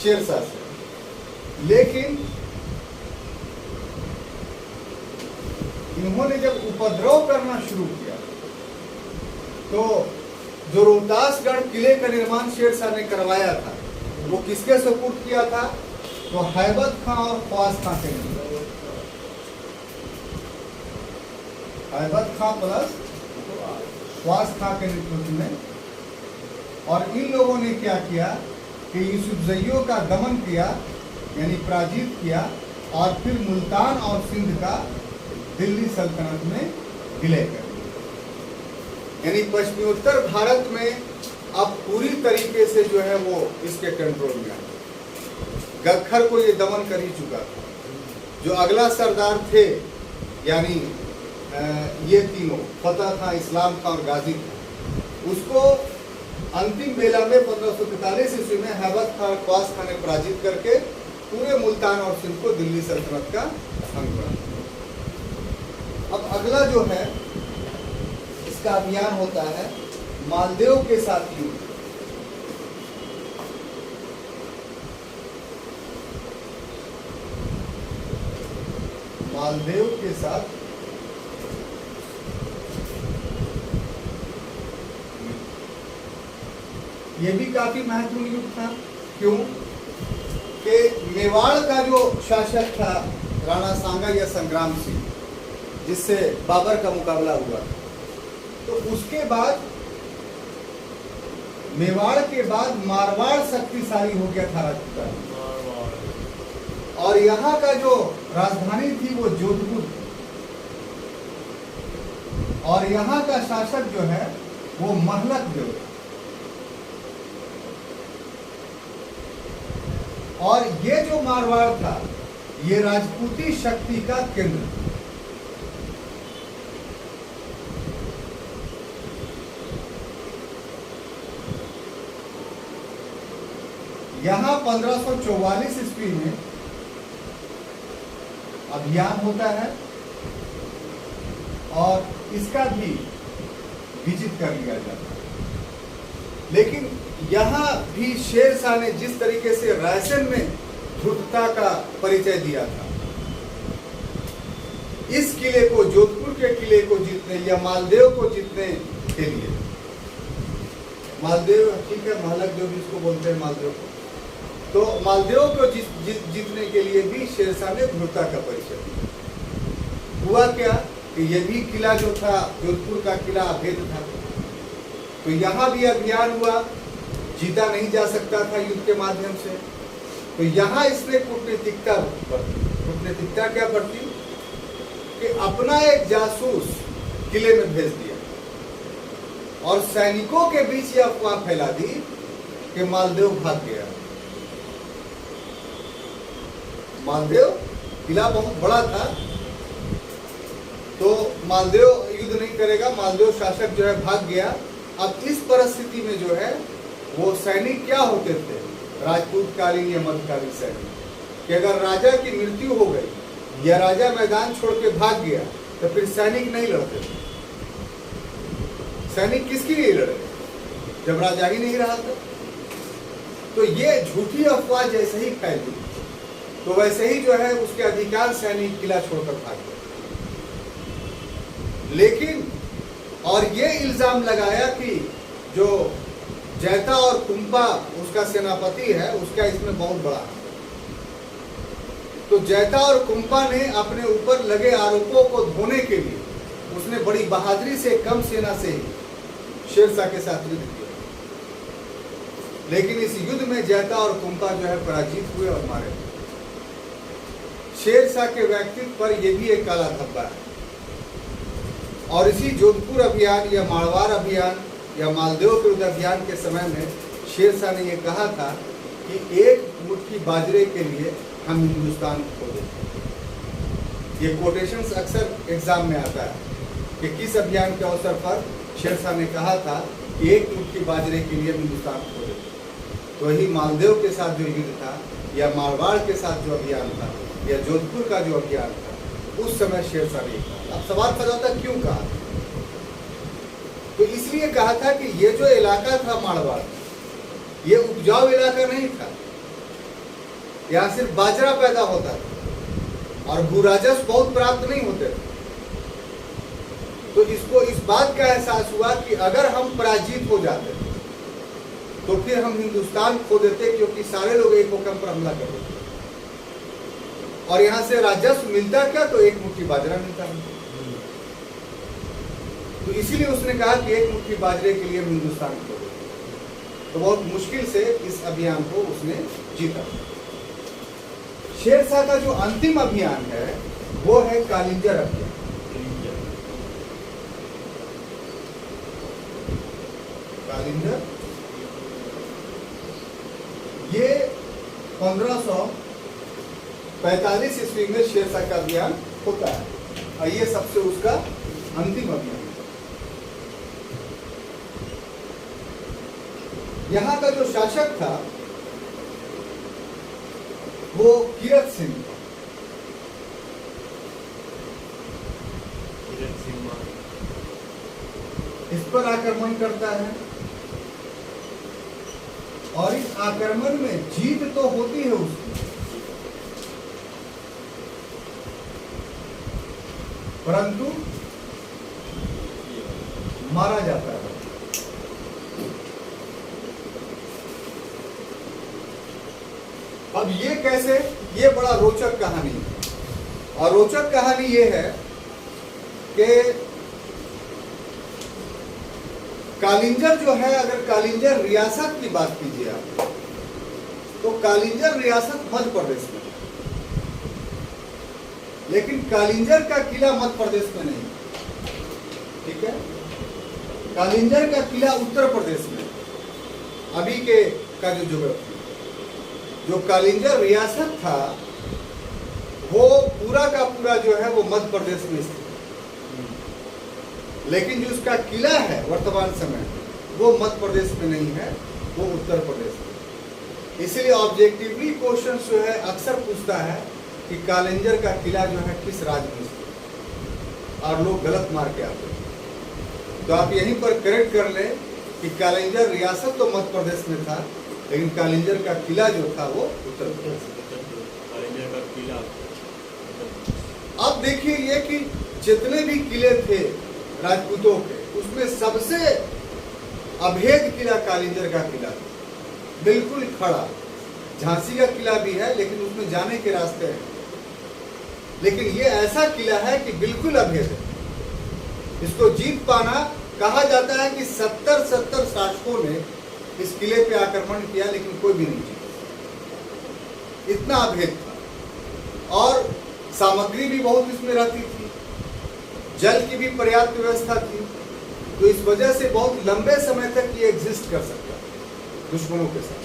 शेर शाह से, लेकिन इन्होंने जब उपद्रव करना शुरू किया तो जो रोहतासगढ़ किले का निर्माण शेर शाह ने करवाया था वो किसके सुपुर्द किया था? तो हैबत खां और ख्वास खां के नेतृत्व, हैबत खां प्लस ख्वास खां के नेतृत्व में। और इन लोगों ने क्या किया कि यूसुफजइयों का दमन किया, यानी पराजित किया, और फिर मुल्तान और सिंध का दिल्ली सल्तनत में विलय कर दिया। यानी पश्चिमोत्तर भारत में अब पूरी तरीके से जो है वो इसके कंट्रोल में आ। गख्खर को ये दमन कर ही चुका था। जो अगला सरदार थे यानी ये तीनों, फतेह खां, इस्लाम खां और गाजी खां, उसको अंतिम बेला में 1543 ईस्वी में हैबत खां और ख्वास खां ने पराजित करके पूरे मुल्तान और सिंध को दिल्ली सल्तनत का अंग बना। अब अगला जो है इसका अभियान होता है मालदेव के साथ युद्ध। मालदेव के साथ ये भी काफी महत्वपूर्ण युद्ध था। क्यों? कि मेवाड़ का जो शासक था राणा सांगा या संग्राम सिंह, जिससे बाबर का मुकाबला हुआ, तो उसके बाद मेवाड़ के बाद मारवाड़ शक्तिशाली हो गया था राजपूताना, और यहाँ का जो राजधानी थी वो जोधपुर, और यहाँ का शासक जो है वो महलक देव था। और ये जो मारवाड़ था ये राजपूती शक्ति का केंद्र था। यहां 1544 ईस्वी में अभियान होता है और इसका भी विजित कर लिया जाता है। लेकिन यहां भी शेर शाह ने जिस तरीके से रायसेन में धूर्तता का परिचय दिया था, इस किले को, जोधपुर के किले को जीतने या मालदेव को जीतने के लिए, मालदेव ठीक है, महलक जो भी इसको बोलते हैं मालदेव को, तो मालदेव को जीतने के लिए भी शेर शाह ने धूर्तता का परिचय दिया। हुआ क्या कि यह भी किला जो था जोधपुर का किला अभेद था, तो यहाँ भी अभियान हुआ, जीता नहीं जा सकता था युद्ध के माध्यम से। तो यहाँ इसने कूटनीतिकता बरती। कूटनीतिकता क्या बरती कि अपना एक जासूस किले में भेज दिया और सैनिकों के बीच यह अफवाह फैला दी कि मालदेव भाग गया। मालदेव किला बहुत बड़ा था, तो मालदेव युद्ध नहीं करेगा, मालदेव शासक जो है भाग गया। अब इस परिस्थिति में जो है वो सैनिक क्या होते थे, राजपूत कालीन या मध्यकालीन सैनिक, कि अगर राजा की मृत्यु हो गई या राजा मैदान छोड़ के भाग गया तो फिर सैनिक नहीं लड़ते थे। सैनिक किसके लिए लड़े जब राजा ही नहीं रहा था? तो ये झूठी अफवाह जैसे ही फैली तो वैसे ही जो है उसके अधिकांश सैनिक किला छोड़कर भाग गए। लेकिन और ये इल्जाम लगाया कि जो जैता और कुंपा उसका सेनापति है उसका इसमें बहुत बड़ा है। तो जैता और कुंपा ने अपने ऊपर लगे आरोपों को धोने के लिए उसने बड़ी बहादुरी से कम सेना से ही शेरशाह के साथ युद्ध किया। लेकिन इस युद्ध में जैता और कुंपा जो है पराजित हुए और मारे गए। शेरशाह के व्यक्तित्व पर यह भी एक काला धब्बा है। और इसी जोधपुर अभियान या मारवाड़ अभियान या मालदेव विरुद्ध अभियान के समय में शेरशाह ने यह कहा था कि एक मुट्ठी बाजरे के लिए हम हिंदुस्तान खो देते। ये कोटेशंस अक्सर एग्जाम में आता है कि किस अभियान के अवसर पर शेरशाह ने कहा था कि एक मुट्ठी बाजरे के लिए हिंदुस्तान खो देते। तो वही मालदेव के साथ जो युद्ध था या मारवाड़ के साथ जो अभियान था या जोधपुर का जो अभियान था उस समय शेरशाह ने कहा। अब सवाल पैदा होता क्यों कहा? तो इसलिए कहा था कि ये जो इलाका था मारवाड़, ये उपजाऊ इलाका नहीं था, यहाँ सिर्फ बाजरा पैदा होता था और भू राजस्व बहुत प्राप्त नहीं होते थे। तो इसको इस बात का एहसास हुआ कि अगर हम पराजित हो जाते तो फिर हम हिंदुस्तान खो देते, क्योंकि सारे लोग एक हुक्म पर हमला कर देते और यहाँ से राजस्व मिलता क्या, तो एक मुट्ठी बाजरा मिलता है। तो इसीलिए उसने कहा कि एक मुट्ठी बाजरे के लिए हिंदुस्तान खो देते। तो बहुत मुश्किल से इस अभियान को उसने जीता। शेरशाह का जो अंतिम अभियान है वो है कालिंजर अभियान। कालिंजर ये 1545 ईस्वी में शेरशाह का अभियान होता है और ये सबसे उसका अंतिम अभियान। यहाँ का जो शासक था वो कीरत सिंह। इस पर आक्रमण करता है और इस आक्रमण में जीत तो होती है उसकी, परंतु मारा जाता है। अब ये कैसे, ये बड़ा रोचक कहानी है। और रोचक कहानी ये है कि कालिंजर जो है, अगर कालिंजर रियासत की बात कीजिए आप, तो कालिंजर रियासत मध्य प्रदेश में, लेकिन कालिंजर का किला मध्य प्रदेश में नहीं, ठीक है। कालिंजर का किला उत्तर प्रदेश में, अभी के का जो ज्योग्राफी, जो कालिंजर रियासत था वो पूरा का पूरा जो है वो मध्य प्रदेश में स्थित है, लेकिन जो उसका किला है वर्तमान समय वो मध्य प्रदेश में नहीं है, वो उत्तर प्रदेश में। इसलिए ऑब्जेक्टिवली क्वेश्चन जो है अक्सर पूछता है कि कालिंजर का किला जो है किस राज्य में स्थित है, और लोग गलत मार के आते हैं। तो आप यहीं पर करेक्ट कर लें कि कालिंजर रियासत तो मध्य प्रदेश में था, लेकिन कालिंजर का किला जो था वो उत्तर प्रदेश का किला। अब देखिए ये कि जितने भी किले थे राजपूतों के, उसमें सबसे अभेद किला कालिंजर का किला, बिल्कुल खड़ा। झांसी का किला भी है लेकिन उसमें जाने के रास्ते हैं, लेकिन ये ऐसा किला है कि बिल्कुल अभेद है। इसको जीत पाना, कहा जाता है कि 70 शासकों ने इस किले पे आक्रमण किया लेकिन कोई भी नहीं जीता। इतना अभेद था। और सामग्री भी बहुत इसमें रहती थी, जल की भी पर्याप्त व्यवस्था थी, तो इस वजह से बहुत लंबे समय तक ये एग्जिस्ट कर सकता था दुश्मनों के साथ।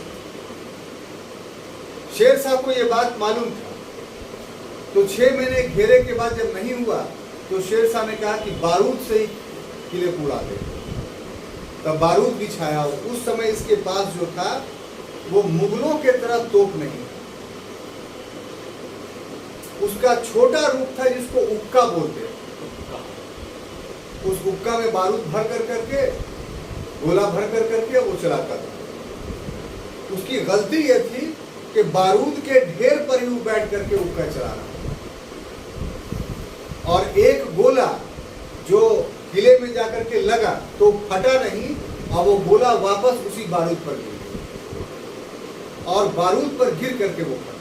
शेर शाह को ये बात मालूम था, तो 6 महीने घेरे के बाद जब नहीं हुआ तो शेर शाह ने कहा कि बारूद से ही किले को उड़ा दे। तब बारूद भी छाया। उस समय इसके पास जो था वो मुगलों के तरह तोप नहीं था, उसका छोटा रूप था जिसको उक्का बोलते। उस उक्का में बारूद भर कर करके, गोला भर कर करके वो चलाता था। उसकी गलती ये थी कि बारूद के ढेर पर ही वो बैठ करके उक्का चला रहा, और एक गोला जो किले में जाकर के लगा तो फटा नहीं, और वो गोला वापस उसी बारूद पर गिर गया, और बारूद पर गिर करके वो फटा,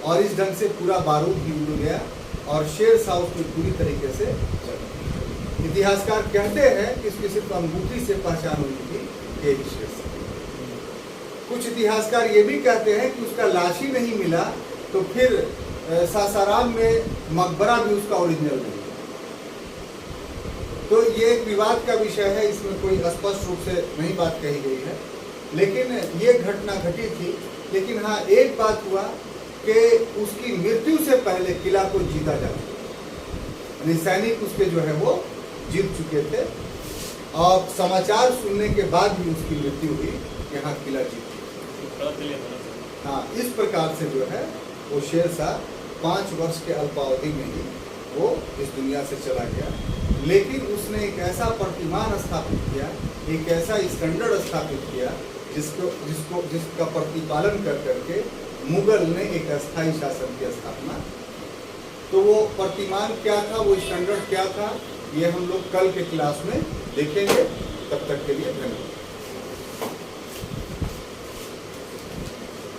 और इस ढंग से पूरा बारूद ही उड़ गया, और शेर शाह उसको पूरी तरीके से जला। इतिहासकार कहते हैं कि इसकी सिर्फ अंगूठी से पहचान हुई थी एक शेर शाह। कुछ इतिहासकार ये भी कहते हैं कि उसका लाश ही नहीं मिला, तो फिर सासाराम में मकबरा भी उसका ओरिजिनल नहीं। तो ये एक विवाद का विषय है, इसमें कोई स्पष्ट रूप से नहीं बात कही गई है, लेकिन ये घटना घटी थी। लेकिन हाँ, एक बात हुआ कि उसकी मृत्यु से पहले किला को जीता जा चुका, यानी सैनिक उसके जो है वो जीत चुके थे, और समाचार सुनने के बाद भी उसकी मृत्यु हुई, यहाँ किला जीत। हाँ, इस प्रकार से जो है वो शेर शाह 5 वर्ष के अल्पावधि में ही वो इस दुनिया से चला गया। लेकिन उसने एक ऐसा प्रतिमान स्थापित किया, एक ऐसा स्टैंडर्ड स्थापित किया जिसका प्रतिपालन कर करके मुगल ने एक अस्थायी शासन की स्थापना। तो वो प्रतिमान क्या था, वो स्टैंडर्ड क्या था, ये हम लोग कल के क्लास में देखेंगे। तब तक के लिए धन्यवाद।